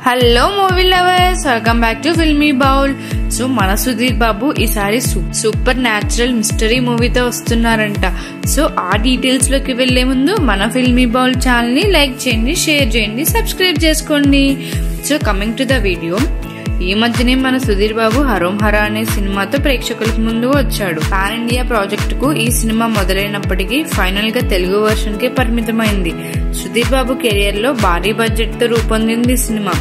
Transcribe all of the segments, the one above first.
Hello movie lovers, welcome back to filmy bowl. So మన సుధీర్ బాబు ఈసారి super natural mystery మూవీతో వస్తున్నారంట. So ఆ డీటెయిల్స్ లోకి వెళ్లే ముందు మన ఫిల్మీ బౌల్ ఛానల్ ని లైక్ చేయండి, షేర్ చేయండి, సబ్స్క్రైబ్ చేసుకోండి. So coming to the video, ఈ మధ్యనే మన సుధీర్ బాబు హరోం హరా అనే సినిమాతో ప్రేక్షకులకు ముందు వచ్చాడు. పాన్ ఇండియా ప్రాజెక్ట్ కు ఈ సినిమా మొదలైనప్పటికీ ఫైనల్ గా తెలుగు వర్షన్ కే పరిమితమైంది. సుధీర్ బాబు కెరియర్ లో భారీ బడ్జెట్ తో రూపొందింది సినిమా.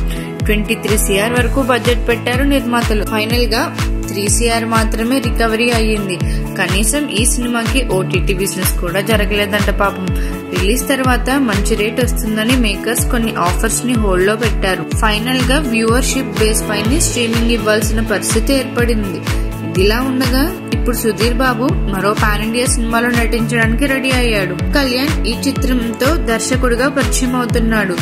23 CR వరకు బడ్జెట్ పెట్టారు నిర్మాతలు. ఫైనల్ గా 3 CR మాత్రమే రికవరీ అయ్యింది. కనీసం ఈ సినిమాకి ఓటీటీ బిజినెస్ కూడా జరగలేదంట పాపం. రిలీజ్ తర్వాత మంచి రేట్ వస్తుందని మేకర్స్ కొన్ని ఆఫర్స్ ని హోల్డ్ లో పెట్టారు. ఫైనల్ గా వ్యూవర్షిప్ బేస్ పైన స్ట్రీమింగ్ ఇవ్వాల్సిన పరిస్థితి ఏర్పడింది. ఇదిలా ఉండగా ఇప్పుడు సుధీర్ బాబు మరో పాన్ ఇండియా సినిమాలో నటించడానికి రెడీ అయ్యాడు. కళ్యాణ్ ఈ చిత్రంతో దర్శకుడిగా పరిచయం అవుతున్నాడు.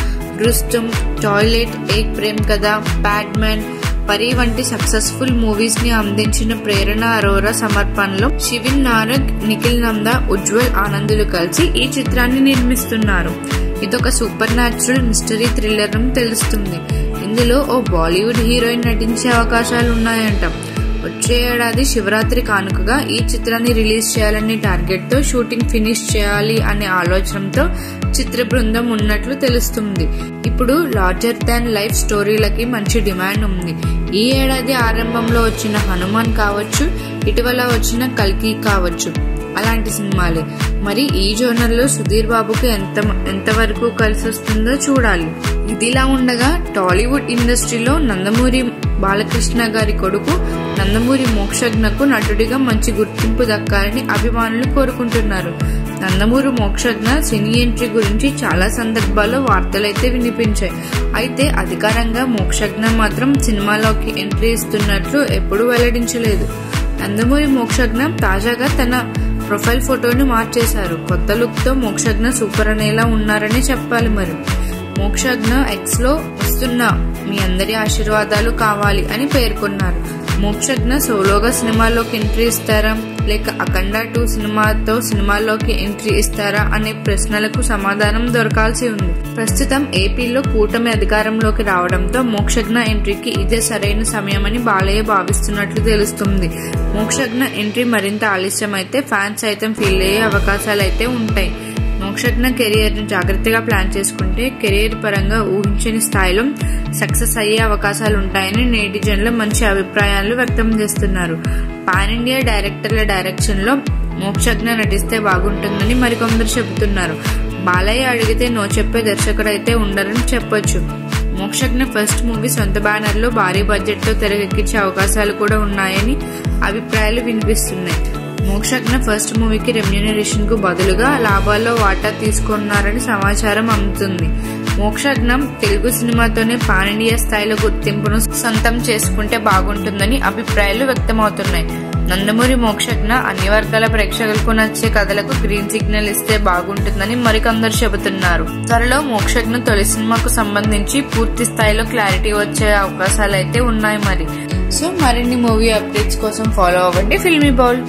రుస్తుమ్, టాయిలెట్, ఏక్ ప్రేమ్ కథ, బ్యాట్మెన్, పరి వంటి సక్సెస్ఫుల్ మూవీస్ ని అందించిన ప్రేరణ అరోరా సమర్పణలో శివిన్ నారగ్, నిఖిల్ నందా, ఉజ్వల్ ఆనందులు కలిసి ఈ చిత్రాన్ని నిర్మిస్తున్నారు. ఇదొక సూపర్ న్యాచురల్ మిస్టరీ థ్రిల్లర్ అని తెలుస్తుంది. ఇందులో ఓ బాలీవుడ్ హీరోయిన్ నటించే అవకాశాలు ఉన్నాయంట. వచ్చే ఏడాది శివరాత్రి కానుకగా ఈ చిత్రాన్ని రిలీజ్ చేయాలనే టార్గెట్ తో షూటింగ్ ఫినిష్ చేయాలి అనే ఆలోచనతో చిత్ర బృందం ఉన్నట్లు తెలుస్తుంది. ఇప్పుడు లార్జర్ దాన్ లైఫ్ స్టోరీలకి మంచి డిమాండ్ ఉంది. ఈ ఏడాది ఆరంభంలో వచ్చిన హనుమాన్ కావచ్చు, ఇటీవల వచ్చిన కల్కి కావచ్చు, అలాంటి సినిమాలే. మరి ఈ జోనర్ లో సుధీర్ బాబుకు ఎంతవరకు కలిసి వస్తుందో చూడాలి. ఇదిలా ఉండగా టాలీవుడ్ ఇండస్ట్రీలో నందమూరి బాలకృష్ణ గారి కొడుకు నందమూరి మోక్షజ్ఞకు నటుడిగా మంచి గుర్తింపు దక్కాలని అభిమానులు కోరుకుంటున్నారు. నందమూరి మోక్షజ్ఞ సినీ ఎంట్రీ గురించి చాలా సందర్భాల్లో వార్తలైతే వినిపించాయి. అయితే అధికారంగా మోక్షజ్ఞ మాత్రం సినిమాలోకి ఎంట్రీ ఇస్తున్నట్లు ఎప్పుడూ వెల్లడించలేదు. నందమూరి మోక్షజ్ఞ తాజాగా తన ప్రొఫైల్ ఫోటోని మార్చేశారు. కొత్త లుక్ తో మోక్షజ్ఞ సూపర్ అనేలా ఉన్నారని చెప్పాలి. మరి మోక్షజ్ఞ ఎక్స్ లో వస్తున్న మీ అందరి ఆశీర్వాదాలు కావాలి అని పేర్కొన్నారు. మోక్షజ్ఞ సోలోగా సినిమాలోకి ఎంట్రీ ఇస్తారా లేక అఖండ 2 సినిమాతో సినిమాలోకి ఎంట్రీ ఇస్తారా అనే ప్రశ్నలకు సమాధానం దొరకాల్సి ఉంది. ప్రస్తుతం ఏపీలో కూటమి అధికారంలోకి రావడంతో మోక్షజ్ఞ ఎంట్రీకి ఇదే సరైన సమయమని బాలయ్య భావిస్తున్నట్లు తెలుస్తుంది. మోక్షజ్ఞ ఎంట్రీ మరింత ఆలస్యం అయితే ఫ్యాన్స్ సైతం ఫీల్ అయ్యే అవకాశాలైతే ఉంటాయి. మోక్షజ్ఞ కెరియర్ ను జాగ్రత్తగా ప్లాన్ చేసుకుంటే కెరియర్ పరంగా ఊహించని స్థాయిలో సక్సెస్ అయ్యే అవకాశాలు ఉంటాయని నెటిజన్లు మంచి అభిప్రాయాలు వ్యక్తం చేస్తున్నారు. పాన్ ఇండియా డైరెక్టర్ల డైరెక్షన్ లో మోక్షజ్ఞ నటిస్తే బాగుంటుందని మరికొందరు చెబుతున్నారు. బాలయ్య అడిగితే నో చెప్పే దర్శకుడైతే ఉండరని చెప్పొచ్చు. మోక్షజ్ఞ ఫస్ట్ మూవీ సొంత బ్యానర్ లో భారీ బడ్జెట్ తో తెరకెక్కించే అవకాశాలు కూడా ఉన్నాయని అభిప్రాయాలు వినిపిస్తున్నాయి. మోక్షజ్ఞ ఫస్ట్ మూవీకి రెమ్యూనరేషన్ కు బదులుగా లాభాల్లో వాటా తీసుకున్నారని సమాచారం అందుతుంది. మోక్షజ్ఞ తెలుగు సినిమాతోనే పాన్ ఇండియా స్థాయిలో గుర్తింపును సొంతం చేసుకుంటే బాగుంటుందని అభిప్రాయాలు వ్యక్తమవుతున్నాయి. నందమూరి మోక్షజ్ఞ అన్ని వర్గాల ప్రేక్షకులకు నచ్చే కథలకు గ్రీన్ సిగ్నల్ ఇస్తే బాగుంటుందని మరికొందరు చెబుతున్నారు. త్వరలో మోక్షజ్ఞ తొలి సినిమాకు సంబంధించి పూర్తి స్థాయిలో క్లారిటీ వచ్చే అవకాశాలైతే ఉన్నాయి. మరి సో మరిన్ని మూవీ అప్డేట్స్ కోసం ఫాలో అవ్వండి ఫిల్మీ బౌల్.